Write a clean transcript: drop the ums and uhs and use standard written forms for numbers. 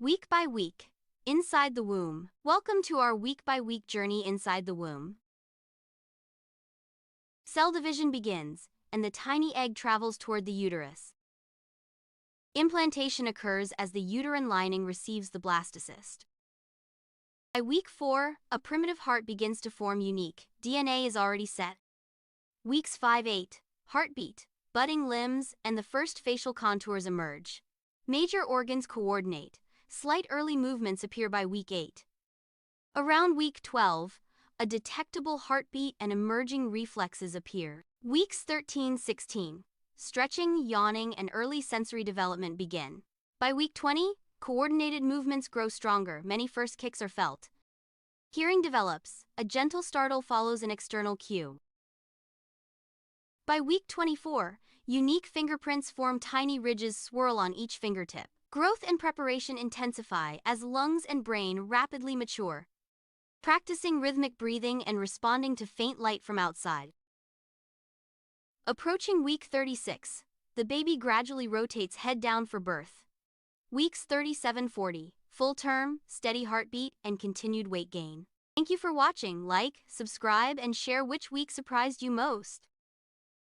Week by week, inside the womb. Welcome to our week-by-week journey inside the womb. Cell division begins, and the tiny egg travels toward the uterus. Implantation occurs as the uterine lining receives the blastocyst. By week 4, a primitive heart begins to form. Unique DNA is already set. Weeks 5-8, heartbeat, budding limbs, and the first facial contours emerge. Major organs coordinate. Slight early movements appear by week 8. Around week 12, a detectable heartbeat and emerging reflexes appear. Weeks 13-16, stretching, yawning, and early sensory development begin. By week 20, coordinated movements grow stronger. Many first kicks are felt. Hearing develops. A gentle startle follows an external cue. By week 24, unique fingerprints form. Tiny ridges swirl on each fingertip. Growth and preparation intensify as lungs and brain rapidly mature. Practicing rhythmic breathing and responding to faint light from outside. Approaching week 36, the baby gradually rotates head down for birth. Weeks 37-40, full term, steady heartbeat, and continued weight gain. Thank you for watching. Like, subscribe, and share which week surprised you most.